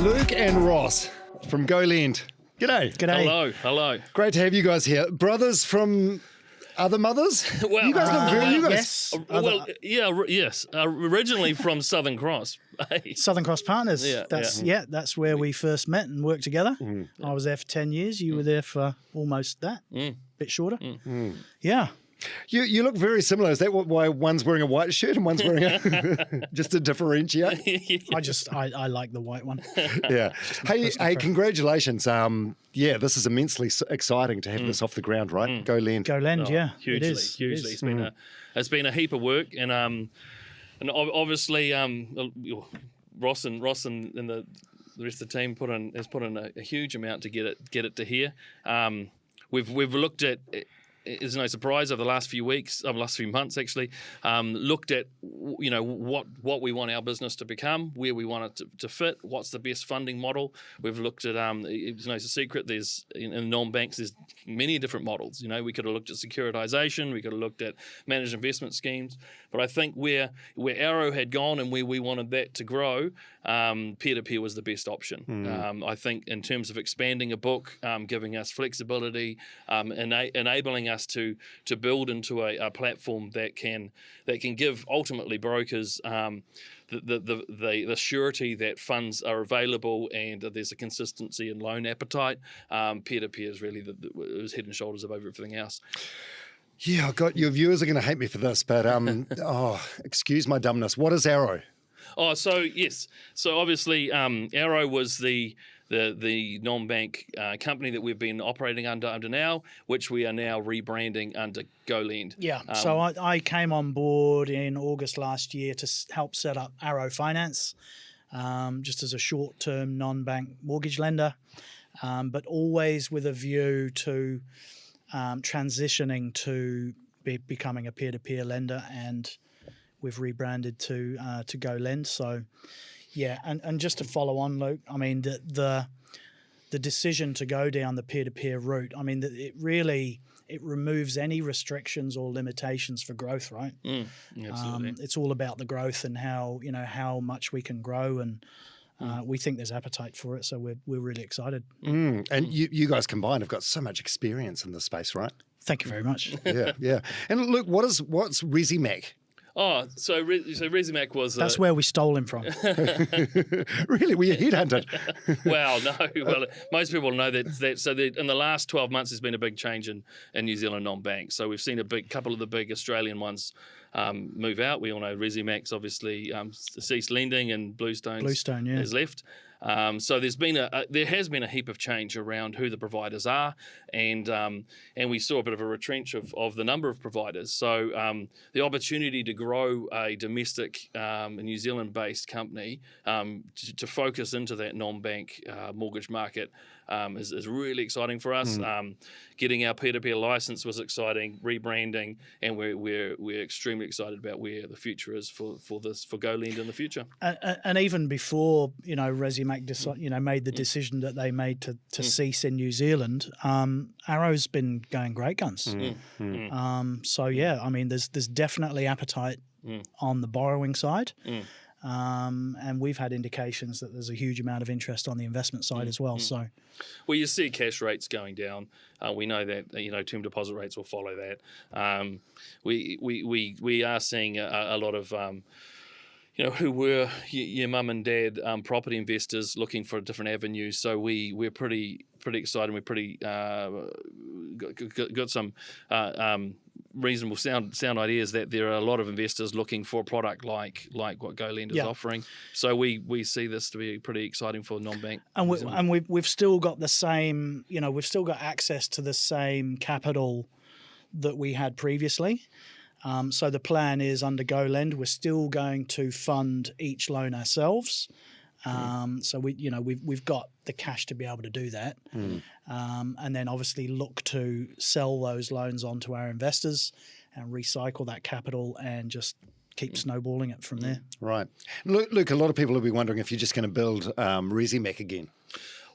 Luke and Ross from GoLend. G'day. G'day. Hello. Great to have you guys here. Brothers from other mothers? Well, you guys look very... Yes. Yes. Originally from Southern Cross. Southern Cross Partners. Yeah, That's where we first met and worked together. I was there for 10 years. You were there for almost that, bit shorter. Yeah. You look very similar. Is that why one's wearing a white shirt and one's wearing a... just to differentiate? I like the white one. Yeah. Hey, congratulations. This is immensely exciting to have this off the ground, right? GoLend. GoLend, yeah. Hugely. It is. It's been a heap of work, and obviously Ross and the rest of the team has put in a huge amount to get it to here. We've looked at. It's no surprise over the last few months actually, looked at what we want our business to become, where we want it to fit, what's the best funding model. We've looked at it's no secret there's in non-banks there's many different models. We could have looked at securitization, we could have looked at managed investment schemes, but I think where Arrow had gone and where we wanted that to grow, peer-to-peer was the best option. I think in terms of expanding a book, giving us flexibility, enabling us to build into a platform that can give ultimately brokers the surety that funds are available and that there's a consistency in loan appetite. Peer-to-peer is really is head and shoulders above everything else. Yeah, your viewers are going to hate me for this, but excuse my dumbness. What is Arrow? Oh, so yes. So obviously, Arrow was the non-bank company that we've been operating under now, which we are now rebranding under GoLend. Yeah. So I came on board in August last year to help set up Arrow Finance, just as a short-term non-bank mortgage lender, but always with a view to transitioning to becoming a peer-to-peer lender, and we've rebranded to GoLend. So, yeah, and just to follow on, Luke, I mean, the decision to go down the peer-to-peer route, I mean, it removes any restrictions or limitations for growth, right? Absolutely. It's all about the growth and how much we can grow, and we think there's appetite for it, so we're really excited. And you guys combined have got so much experience in this space, right? Thank you very much. Yeah. And look, what's Resimac? Oh, so Resimac was... That's where we stole him from. Really? Were you headhunted? Well, no. Well, most people know that. So in the last 12 months, there's been a big change in New Zealand non-bank. So we've seen a couple of the big Australian ones move out. We all know Resimac's obviously ceased lending, and Bluestone has left. So there has been a heap of change around who the providers are, and we saw a bit of a retrench of the number of providers. So the opportunity to grow a domestic New Zealand-based company to focus into that non-bank mortgage market is really exciting for us. Getting our peer-to-peer license was exciting, rebranding, and we're extremely excited about where the future is for GoLend in the future. And even before Resimac made the decision that they made to cease in New Zealand, Arrow's been going great guns. So yeah, I mean, there's definitely appetite on the borrowing side. And we've had indications that there's a huge amount of interest on the investment side as well. So, well, you see cash rates going down. We know that term deposit rates will follow that. We are seeing a lot of who were your mum and dad property investors looking for different avenues. So we're pretty excited. We're pretty got some reasonable sound ideas that there are a lot of investors looking for a product like what GoLend is offering. So we see this to be pretty exciting for non-bank. And we've still got the same, we've still got access to the same capital that we had previously. So the plan is under GoLend, we're still going to fund each loan ourselves. So we've got the cash to be able to do that, and then obviously look to sell those loans on to our investors and recycle that capital and just keep snowballing it from there. Right. Luke, a lot of people will be wondering if you're just going to build Resimac again.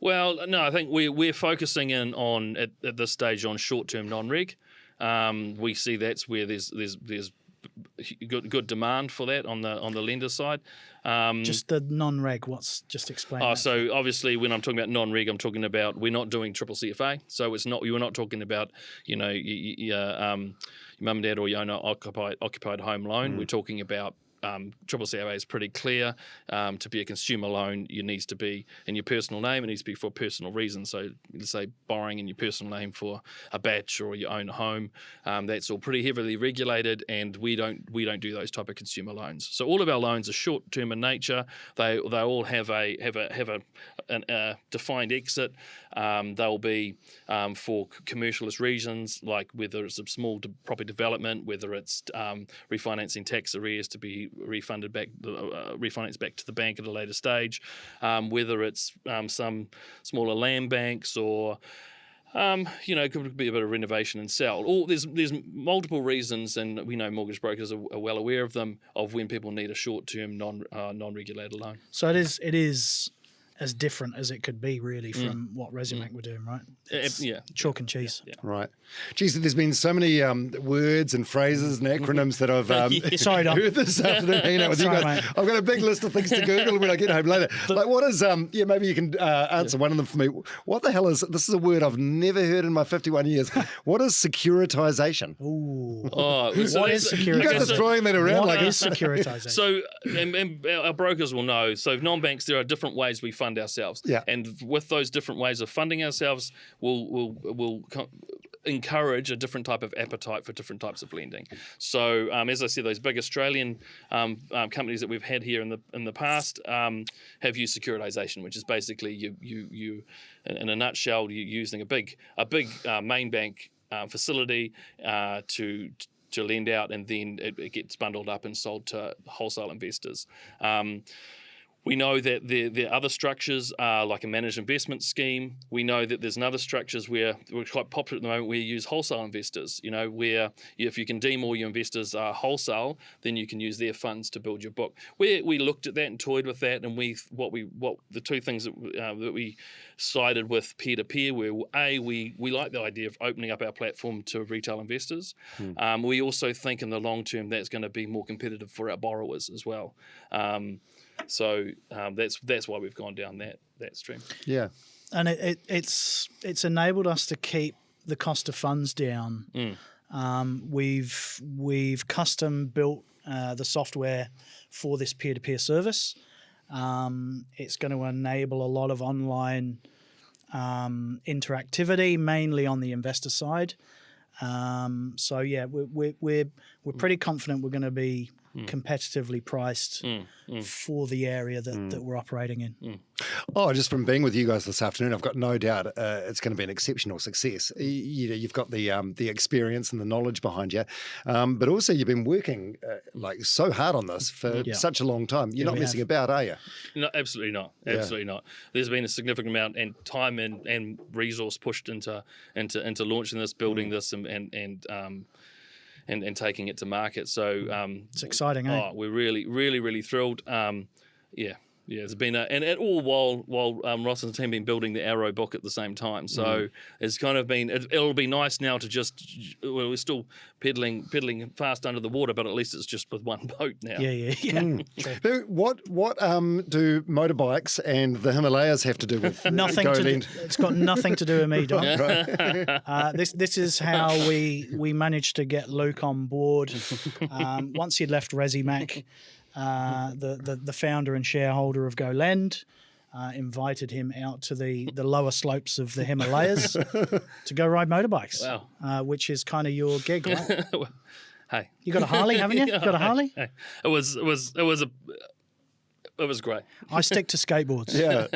Well, no, I think we're focusing in on at this stage on short-term non-reg. We see that's where there's good demand for that on the lender side. Just the non-reg. Just explain. Oh, that. so obviously when I'm talking about non-reg, I'm talking about we're not doing triple CFA. So it's not, you're not talking about, your mum and dad or your owner occupied home loan. We're talking about triple CFA is pretty clear. To be a consumer loan, it needs to be in your personal name. It needs to be for personal reasons. So let's say borrowing in your personal name for a batch or your own home. That's all pretty heavily regulated, and we don't do those type of consumer loans. So all of our loans are short term in nature. They all have a defined exit. They'll be for commercialist reasons, like whether it's a small property development, whether it's refinancing tax arrears to be refinanced back to the bank at a later stage, whether it's some smaller land banks or it could be a bit of renovation and sell. There's multiple reasons, and we know mortgage brokers are well aware of them, of when people need a short-term non-regulated loan. So it is as different as it could be, really, from what Resimac were doing, right? It's chalk and cheese. Yeah. Right. Geez, there's been so many words and phrases and acronyms that I've Sorry, Dom. heard this afternoon hanging out with you Sorry, guys. mate. I've got a big list of things to Google when I get home later. Like, what is, maybe you can answer one of them for me. What the hell is, this is a word I've never heard in my 51 years. What is securitization? Ooh. Oh, so What is You guys are securitization? throwing that around What like is securitization? So, and our brokers will know. So, non-banks, there are different ways we fund ourselves. Yeah. And with those different ways of funding ourselves, we'll encourage a different type of appetite for different types of lending. So, as I said, those big Australian companies that we've had here in the past have used securitization, which is basically you in a nutshell, you're using a big main bank facility to lend out, and then it gets bundled up and sold to wholesale investors. We know that there are other structures, like a managed investment scheme. We know that there's other structures where we're quite popular at the moment where you use wholesale investors, where if you can deem all your investors are wholesale, then you can use their funds to build your book. We looked at that and toyed with that, and the two things that we sided with peer-to-peer were, we like the idea of opening up our platform to retail investors. We also think in the long term that's going to be more competitive for our borrowers as well. So that's why we've gone down that stream. Yeah. And it's enabled us to keep the cost of funds down. We've custom built the software for this peer-to-peer service. It's going to enable a lot of online interactivity, mainly on the investor side. So yeah, we're pretty confident we're going to be competitively priced for the area that we're operating in. Oh, just from being with you guys this afternoon, I've got no doubt it's going to be an exceptional success. You've got the experience and the knowledge behind you, but also you've been working like so hard on this for such a long time. You're not messing about, are you? No, absolutely not. Absolutely not. There's been a significant amount and time and resource pushed into launching this, building this, and taking it to market. So it's exciting, eh? We're really, really, really thrilled. Yeah, it's been and at all while Ross and the team been building the Arrow book at the same time. So it's kind of been it'll be nice now to we're still pedaling fast under the water, but at least it's just with one boat now. Yeah. What do motorbikes and the Himalayas have to do with Nothing it's got nothing to do with me, Don. This is how we managed to get Luke on board. Once he'd left Resimac, the founder and shareholder of GoLend invited him out to the lower slopes of the Himalayas to go ride motorbikes. Wow. Which is kind of your gig, right? Hey, You got a Harley, haven't you? You got a Harley? Hey. It was great. I stick to skateboards. Yeah,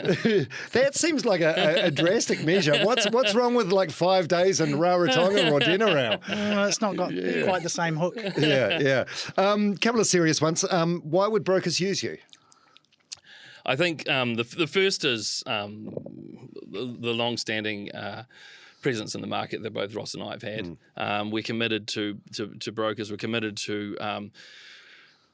that seems like a drastic measure. What's wrong with like 5 days in Rarotonga or Denarau? It's not got quite the same hook. Yeah. Couple of serious ones. Why would brokers use you? I think the first is the long-standing presence in the market that both Ross and I have had. We're committed to brokers. We're committed to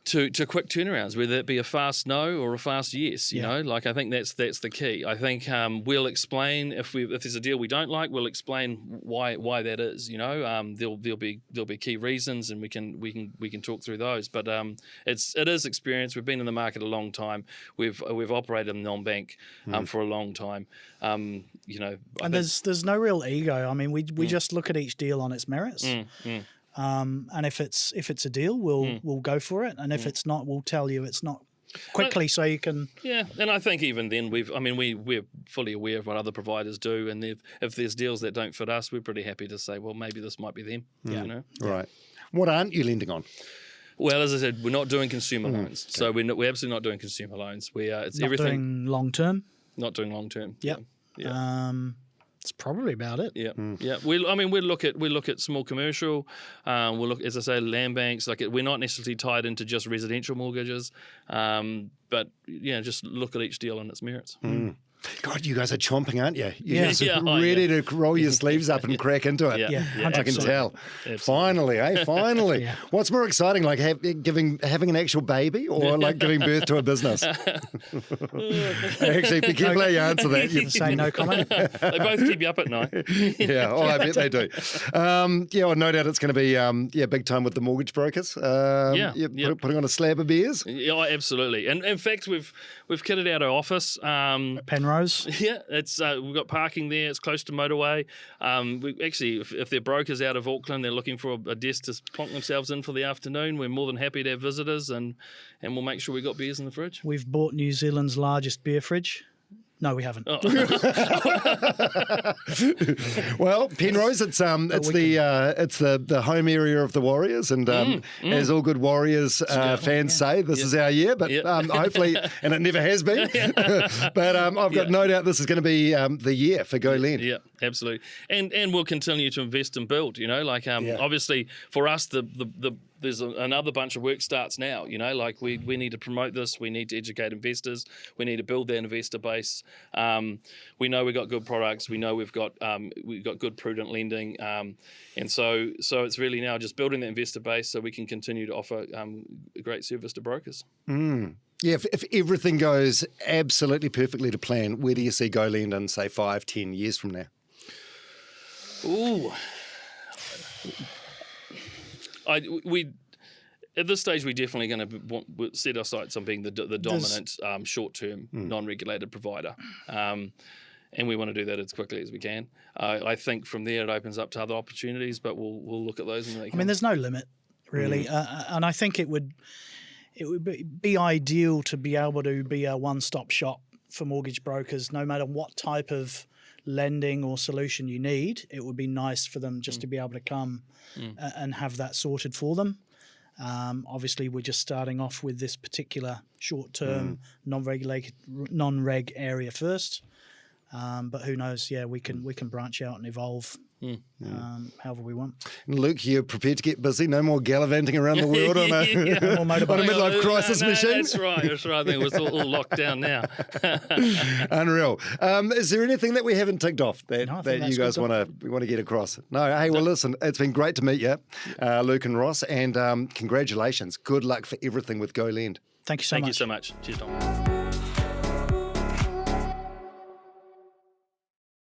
to quick turnarounds, whether it be a fast no or a fast yes. You know, like I think that's the key. I think we'll explain if there's a deal we don't like, we'll explain why that is. You know, there'll be key reasons, and we can talk through those. But it is experience. We've been in the market a long time. We've operated in non-bank for a long time. You know, and there's no real ego. I mean, we just look at each deal on its merits. And if it's a deal, we'll go for it, and if it's not, we'll tell you it's not quickly, so you can. Yeah, and I think even then we're fully aware of what other providers do, and if there's deals that don't fit us, we're pretty happy to say, well, maybe this might be them. You know, right. What aren't you lending on? Well, as I said, we're not doing consumer loans, so we're absolutely not doing consumer loans. It's not everything doing long term. not doing long term. Yep. Yeah. That's probably about it. Yeah, yeah. We look at small commercial. We'll look, as I say, land banks. Like we're not necessarily tied into just residential mortgages, but just look at each deal on its merits. God, you guys are chomping, aren't you? Yeah. You're just ready to roll your sleeves up and crack into it. Yeah, I can tell. Absolutely. Finally, Finally. Yeah. What's more exciting, like having an actual baby or like giving birth to a business? Actually, be careful how you answer that. You say no comment. They both keep you up at night. Yeah, I bet they do. Well, no doubt it's going to be big time with the mortgage brokers. Putting on a slab of beers. Yeah, absolutely. And in fact, we've kitted out our office. Penrose. Yeah, it's we've got parking there. It's close to motorway. We actually, if they're brokers out of Auckland, they're looking for a desk to plonk themselves in for the afternoon. We're more than happy to have visitors, and we'll make sure we got beers in the fridge. We've bought New Zealand's largest beer fridge. No, we haven't. Oh. Well, Penrose, it's the home area of the Warriors, and as all good Warriors fans say, this is our year. But hopefully, and it never has been. But I've got no doubt this is going to be the year for Go Lend. Yeah, absolutely. And we'll continue to invest and build. You know, like obviously for us, there's another bunch of work starts now, like we need to promote this. We need to educate investors. We need to build that investor base. We know we've got good products. We know we've got good prudent lending. And so it's really now just building the investor base so we can continue to offer a great service to brokers. Yeah, if everything goes absolutely perfectly to plan, where do you see Go Lend in, say, 5-10 years from now? Ooh. At this stage, we're definitely going to set our sights on being the dominant short-term, non-regulated provider. And we want to do that as quickly as we can. I think from there it opens up to other opportunities, but we'll look at those. There's no limit, really. And I think it would be ideal to be able to be a one-stop shop for mortgage brokers, no matter what type of lending or solution you need. It would be nice for them just to be able to come and have that sorted for them. Obviously, we're just starting off with this particular short-term, non-reg area first. But who knows? Yeah, we can branch out and evolve however we want. And Luke, you're prepared to get busy? No more gallivanting around the world on a midlife crisis machine? That's right. I think it's all locked down now. Unreal. Is there anything that we haven't ticked off that you guys want to get across? No. Hey, well, listen, it's been great to meet you, Luke and Ross, and congratulations. Good luck for everything with Go Lend. Thank you so much. Thank you so much. Cheers, Tom.